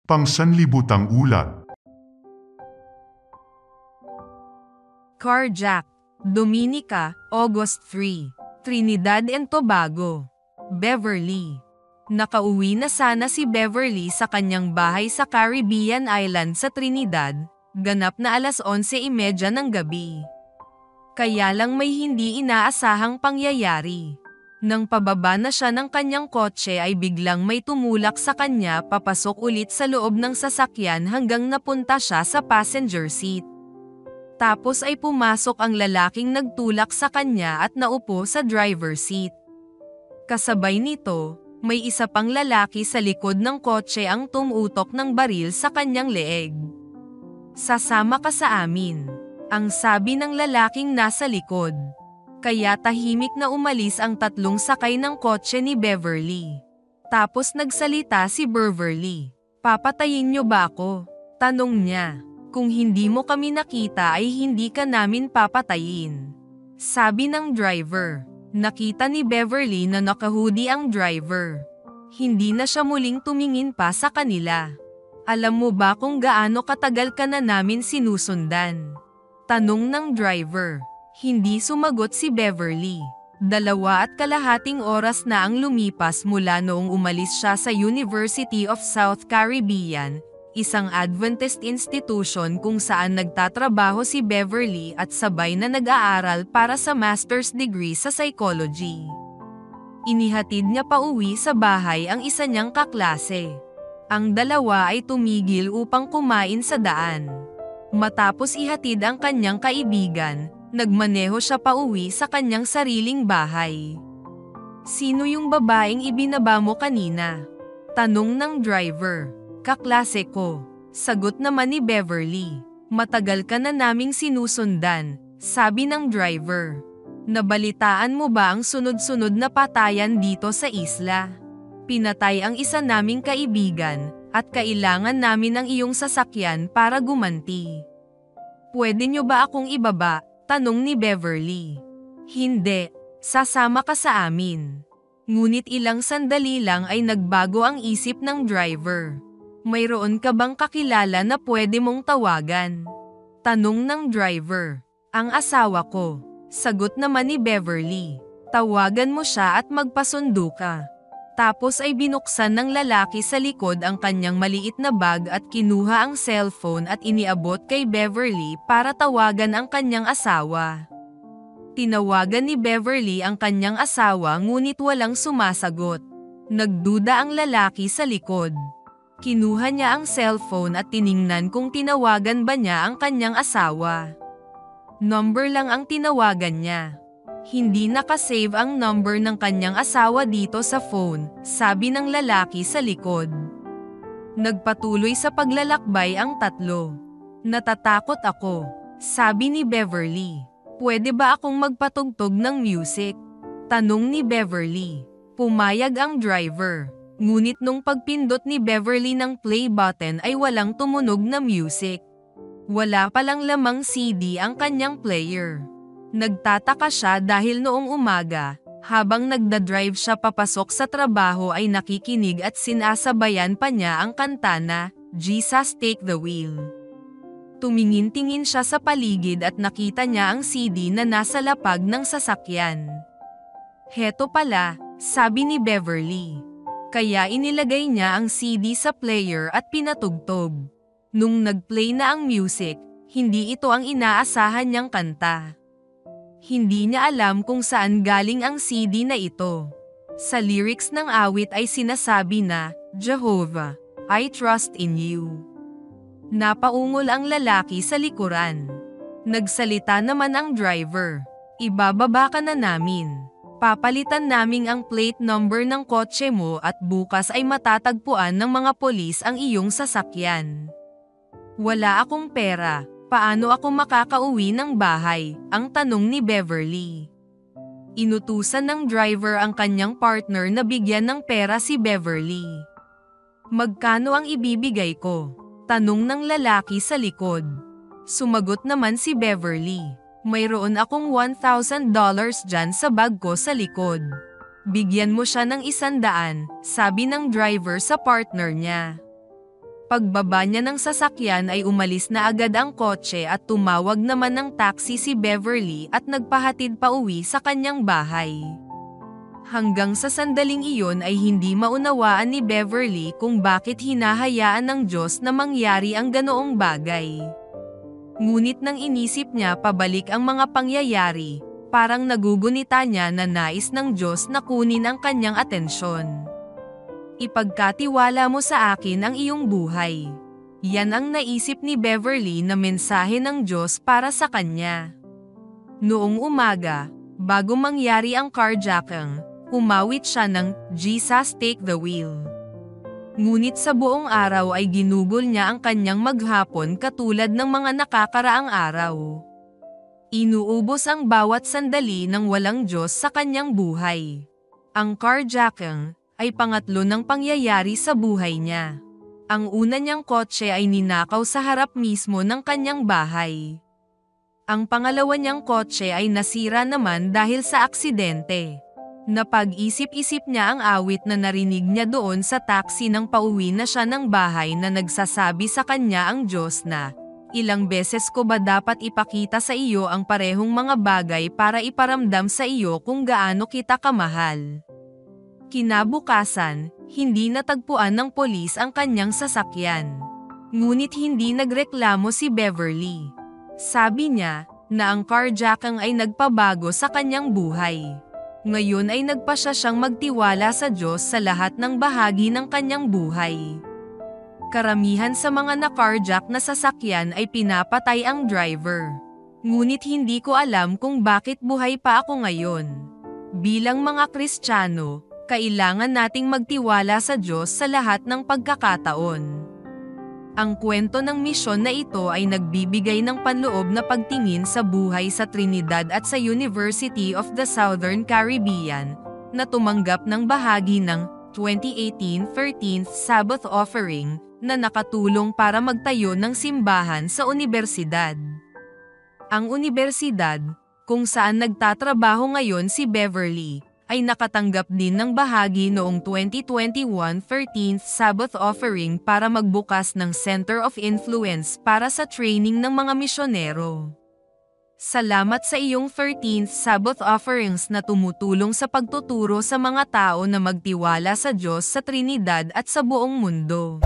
Pangsanlibutang ulat. Carjack, Dominica, August 3, Trinidad and Tobago. Beverly. Nakauwi na sana si Beverly sa kanyang bahay sa Caribbean Island sa Trinidad, ganap na alas 11:30 ng gabi. Kaya lang may hindi inaasahang pangyayari. Nang pababa na siya ng kanyang kotse ay biglang may tumulak sa kanya papasok ulit sa loob ng sasakyan hanggang napunta siya sa passenger seat. Tapos ay pumasok ang lalaking nagtulak sa kanya at naupo sa driver seat. Kasabay nito, may isa pang lalaki sa likod ng kotse ang tumutok ng baril sa kanyang leeg. "Sasama ka sa amin," ang sabi ng lalaking nasa likod. Kaya tahimik na umalis ang tatlong sakay ng kotse ni Beverly. Tapos nagsalita si Beverly. "Papatayin niyo ba ako?" tanong niya. "Kung hindi mo kami nakita ay hindi ka namin papatayin," sabi ng driver. Nakita ni Beverly na nakahoodie ang driver. Hindi na siya muling tumingin pa sa kanila. "Alam mo ba kung gaano katagal ka na namin sinusundan?" tanong ng driver. Hindi sumagot si Beverly. 2.5 oras na ang lumipas mula noong umalis siya sa University of South Caribbean, isang Adventist institution kung saan nagtatrabaho si Beverly at sabay na nag-aaral para sa master's degree sa psychology. Inihatid niya pa uwi sa bahay ang isa niyang kaklase. Ang dalawa ay tumigil upang kumain sa daan. Matapos ihatid ang kanyang kaibigan, nagmaneho siya pa uwi sa kanyang sariling bahay. "Sino yung babaeng ibinaba mo kanina?" tanong ng driver. "Kaklase ko," sagot naman ni Beverly. "Matagal ka na naming sinusundan," sabi ng driver. "Nabalitaan mo ba ang sunod-sunod na patayan dito sa isla? Pinatay ang isa naming kaibigan, at kailangan namin ang iyong sasakyan para gumanti. Pwede niyo ba akong ibaba?" tanong ni Beverly. "Hindi, sasama ka sa amin." Ngunit ilang sandali lang ay nagbago ang isip ng driver. "Mayroon ka bang kakilala na pwede mong tawagan?" tanong ng driver. "Ang asawa ko," sagot naman ni Beverly. "Tawagan mo siya at magpasundo ka." Tapos ay binuksan ng lalaki sa likod ang kanyang maliit na bag at kinuha ang cellphone at iniabot kay Beverly para tawagan ang kanyang asawa. Tinawagan ni Beverly ang kanyang asawa ngunit walang sumasagot. Nagduda ang lalaki sa likod. Kinuha niya ang cellphone at tiningnan kung tinawagan ba niya ang kanyang asawa. Number lang ang tinawagan niya. Hindi nakasave ang number ng kanyang asawa dito sa phone, sabi ng lalaki sa likod. Nagpatuloy sa paglalakbay ang tatlo. "Natatakot ako," sabi ni Beverly. "Pwede ba akong magpatugtog ng music?" tanong ni Beverly. Pumayag ang driver. Ngunit nung pagpindot ni Beverly ng play button ay walang tumunog na music. Wala palang lamang CD ang kanyang player. Nagtataka siya dahil noong umaga, habang nagdadrive siya papasok sa trabaho ay nakikinig at sinasabayan pa niya ang kanta na, "Jesus Take the Wheel." Tumingin-tingin siya sa paligid at nakita niya ang CD na nasa lapag ng sasakyan. "Heto pala," sabi ni Beverly. Kaya inilagay niya ang CD sa player at pinatugtog. Nung nagplay na ang music, hindi ito ang inaasahan niyang kanta. Hindi niya alam kung saan galing ang CD na ito. Sa lyrics ng awit ay sinasabi na, "Jehovah, I trust in you." Napaungol ang lalaki sa likuran. Nagsalita naman ang driver. "Ibababa ka na namin. Papalitan naming ang plate number ng kotse mo at bukas ay matatagpuan ng mga polis ang iyong sasakyan." "Wala akong pera. Paano ako makakauwi ng bahay?" ang tanong ni Beverly. Inutusan ng driver ang kanyang partner na bigyan ng pera si Beverly. "Magkano ang ibibigay ko?" tanong ng lalaki sa likod. Sumagot naman si Beverly. "Mayroon akong $1,000 dyan sa bag ko sa likod. Bigyan mo siya ng 100, sabi ng driver sa partner niya. Pagbaba niya ng sasakyan ay umalis na agad ang kotse at tumawag naman ng taxi si Beverly at nagpahatid pa uwi sa kanyang bahay. Hanggang sa sandaling iyon ay hindi maunawaan ni Beverly kung bakit hinahayaan ng Diyos na mangyari ang ganoong bagay. Ngunit nang inisip niya pabalik ang mga pangyayari, parang nagugunita niya na nais ng Diyos na kunin ang kanyang atensyon. Ipagkatiwala mo sa akin ang iyong buhay. Yan ang naisip ni Beverly na mensahe ng Diyos para sa kanya. Noong umaga, bago mangyari ang carjacking, umawit siya ng "Jesus Take the Wheel". Ngunit sa buong araw ay ginugol niya ang kanyang maghapon katulad ng mga nakakaraang araw. Inuubos ang bawat sandali ng walang Diyos sa kanyang buhay. Ang carjacking ay pangatlo ng pangyayari sa buhay niya. Ang una niyang kotse ay ninakaw sa harap mismo ng kanyang bahay. Ang pangalawa niyang kotse ay nasira naman dahil sa aksidente. Napag-isip-isip niya ang awit na narinig niya doon sa taxi nang pauwi na siya ng bahay na nagsasabi sa kanya ang Diyos na, "Ilang beses ko ba dapat ipakita sa iyo ang parehong mga bagay para iparamdam sa iyo kung gaano kita kamahal?" Kinabukasan, hindi natagpuan ng polis ang kanyang sasakyan. Ngunit hindi nagreklamo si Beverly. Sabi niya na ang carjacking ay nagpabago sa kanyang buhay. Ngayon ay nagpasya siyang magtiwala sa Diyos sa lahat ng bahagi ng kanyang buhay. Karamihan sa mga na-carjack na sasakyan ay pinapatay ang driver. Ngunit hindi ko alam kung bakit buhay pa ako ngayon. Bilang mga Kristiyano, kailangan nating magtiwala sa Diyos sa lahat ng pagkakataon. Ang kwento ng misyon na ito ay nagbibigay ng panloob na pagtingin sa buhay sa Trinidad at sa University of the Southern Caribbean, na tumanggap ng bahagi ng 2018 13th Sabbath Offering, na nakatulong para magtayo ng simbahan sa universidad. Ang universidad, kung saan nagtatrabaho ngayon si Beverly, ay nakatanggap din ng bahagi noong 2021 13th Sabbath Offering para magbukas ng Center of Influence para sa training ng mga misyonero. Salamat sa iyong 13th Sabbath Offerings na tumutulong sa pagtuturo sa mga tao na magtiwala sa Diyos sa Trinidad at sa buong mundo.